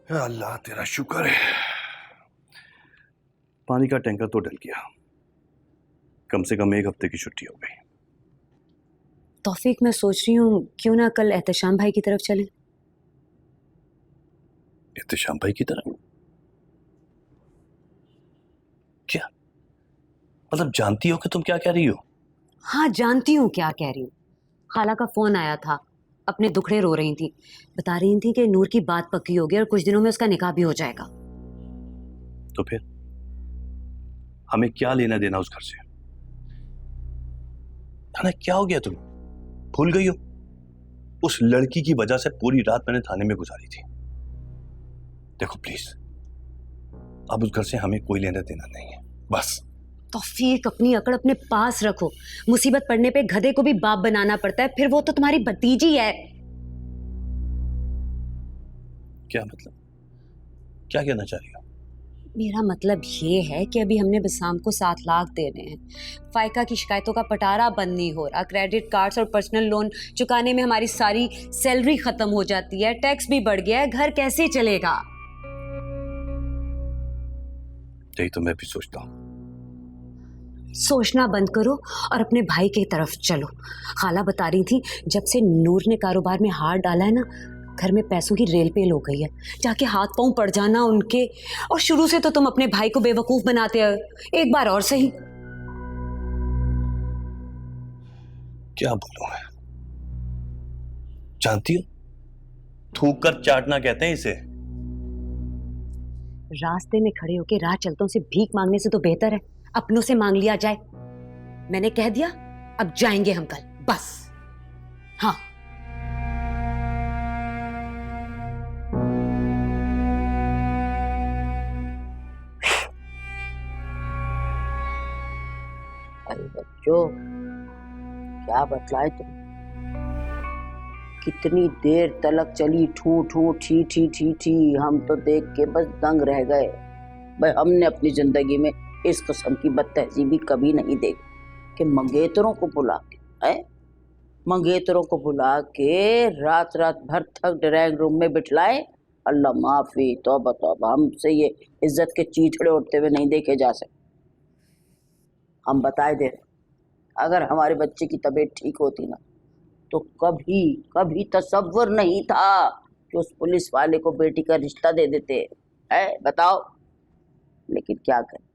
अल्लाह तेरा शुक्र है, पानी का टैंकर तो डल गया। कम से कम 1 हफ्ते की छुट्टी हो गई। तौफीक, मैं सोच रही हूँ क्यों ना कल एहतशाम भाई की तरफ चलें। एहतशाम भाई की तरफ? क्या मतलब, जानती हो कि तुम क्या कह रही हो? हाँ, जानती हूँ क्या कह रही हूँ। खाला का फोन आया था, अपने दुखड़े रो रही थी। बता रही थी कि नूर की बात पक्की हो गई और कुछ दिनों में उसका निकाह भी हो जाएगा। तो फिर हमें क्या लेना देना उस घर से? ना क्या हो गया, तुम भूल गई हो? उस लड़की की वजह से पूरी रात मैंने थाने में गुजारी थी। देखो प्लीज, अब उस घर से हमें कोई लेना देना नहीं है, बस। तौफीक, अपनी अकड़ अपने पास रखो। मुसीबत पड़ने पे गधे को भी बाप बनाना पड़ता है। फिर वो तो तुम्हारी भतीजी है। क्या मतलब, क्या कहना चाह रही हो? मेरा मतलब ये है कि अभी हमने बिसाम को 7 लाख देने हैं। फाइका की शिकायतों का पटारा बंद नहीं हो रहा। क्रेडिट कार्ड्स और पर्सनल लोन चुकाने में हमारी सारी सैलरी खत्म हो जाती है। टैक्स भी बढ़ गया है। घर कैसे चलेगा? यही तो मैं भी सोचता हूँ। सोचना बंद करो और अपने भाई की तरफ चलो। खाला बता रही थी, जब से नूर ने कारोबार में हाथ डाला है ना, घर में पैसों की रेल पेल हो गई है। जाके हाथ पांव पड़ जाना उनके। और शुरू से तो तुम अपने भाई को बेवकूफ बनाते हो। एक बार और सही। क्या बोलूं मैं? जानती हो, थूक कर चाटना कहते हैं इसे। रास्ते में खड़े होके राह चलतों से भीख मांगने से तो बेहतर है अपनों से मांग लिया जाए। मैंने कह दिया, अब जाएंगे हम कल, बस। हाँ, अरे बच्चों, क्या बतलाए तुम? कितनी देर तलक चली ठू ठू ठी ठी ठी ठी। हम तो देख के बस दंग रह गए। भाई, हमने अपनी जिंदगी में इस किस्म की बदतहजीबी कभी नहीं देखी कि मंगेतरों को बुला के मंगेतरों को बुला के रात रात भर तक ड्राइंग रूम में बिठलाए। अल्लाह माफी, तौबा तौबा, हमसे ये इज्जत के चीथड़े उड़ते हुए नहीं देखे जा सकते। हम बताए दे, अगर हमारे बच्चे की तबीयत ठीक होती ना, तो कभी कभी तसव्वुर नहीं था कि उस पुलिस वाले को बेटी का रिश्ता दे देते है। बताओ, लेकिन क्या करें,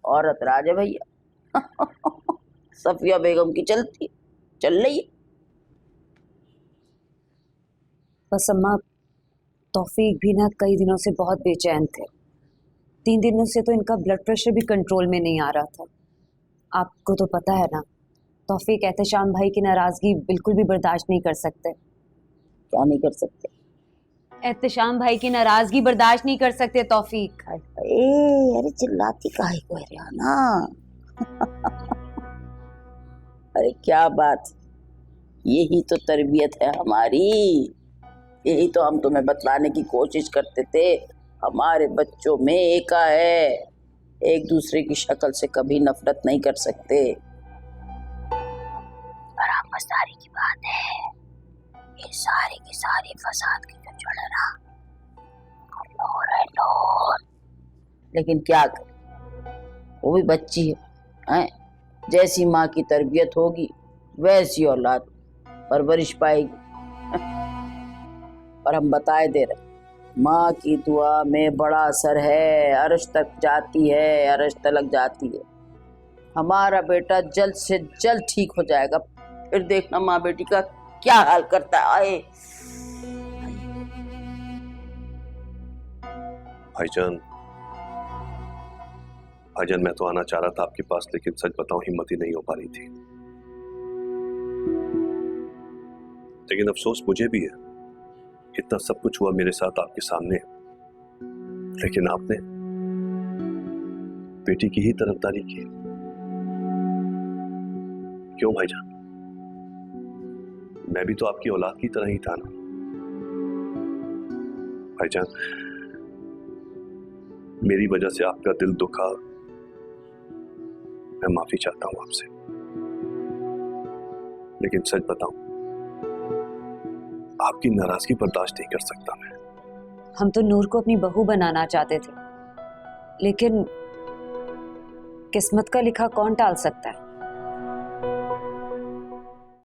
औरत राज है भैया। सफिया बेगम की चल रही है। बस अम्मा, तौफीक भी ना कई दिनों से बहुत बेचैन थे। 3 दिनों से तो इनका ब्लड प्रेशर भी कंट्रोल में नहीं आ रहा था। आपको तो पता है ना, तौफीक एहतशाम भाई की नाराजगी बिल्कुल भी बर्दाश्त नहीं कर सकते। क्या नहीं कर सकते? एहतशाम भाई की नाराजगी बर्दाश्त नहीं कर सकते तौफीक। अरे चिल्लाती काहे को है रियाना? अरे क्या बात, यही तो तरबियत है हमारी। यही तो हम तुम्हें बतलाने की कोशिश करते थे। हमारे बच्चों में एका है, एक दूसरे की शक्ल से कभी नफरत नहीं कर सकते। और समझदारी की बात है, ये सारे के सारे फसाद की जो जड़ है ना, नूर है नूर। लेकिन क्या करे, वो भी बच्ची है। जैसी माँ की तरबियत होगी वैसी औलाद परवरिश पाएगी। और हम बताए दे रहे, माँ की दुआ में बड़ा असर है। अर्श तक जाती है, अर्श तलक जाती है। हमारा बेटा जल्द से जल्द ठीक हो जाएगा, फिर देखना माँ बेटी का क्या हाल करता है। आए भाईजान, मैं तो आना चाह रहा था आपके पास, लेकिन सच बताऊं हिम्मत ही नहीं हो पा रही थी। लेकिन अफसोस मुझे भी है, इतना सब कुछ हुआ मेरे साथ आपके सामने, लेकिन आपने बेटी की ही तरफदारी की। क्यों भाईजान? मैं भी तो आपकी औलाद की तरह ही था ना। भाईजान, मेरी वजह से आपका दिल दुखा, मैं माफी चाहता हूं आपसे। लेकिन सच बताऊं, आपकी नाराजगी बर्दाश्त नहीं कर सकता मैं। हम तो नूर को अपनी बहू बनाना चाहते थे, लेकिन किस्मत का लिखा कौन टाल सकता है।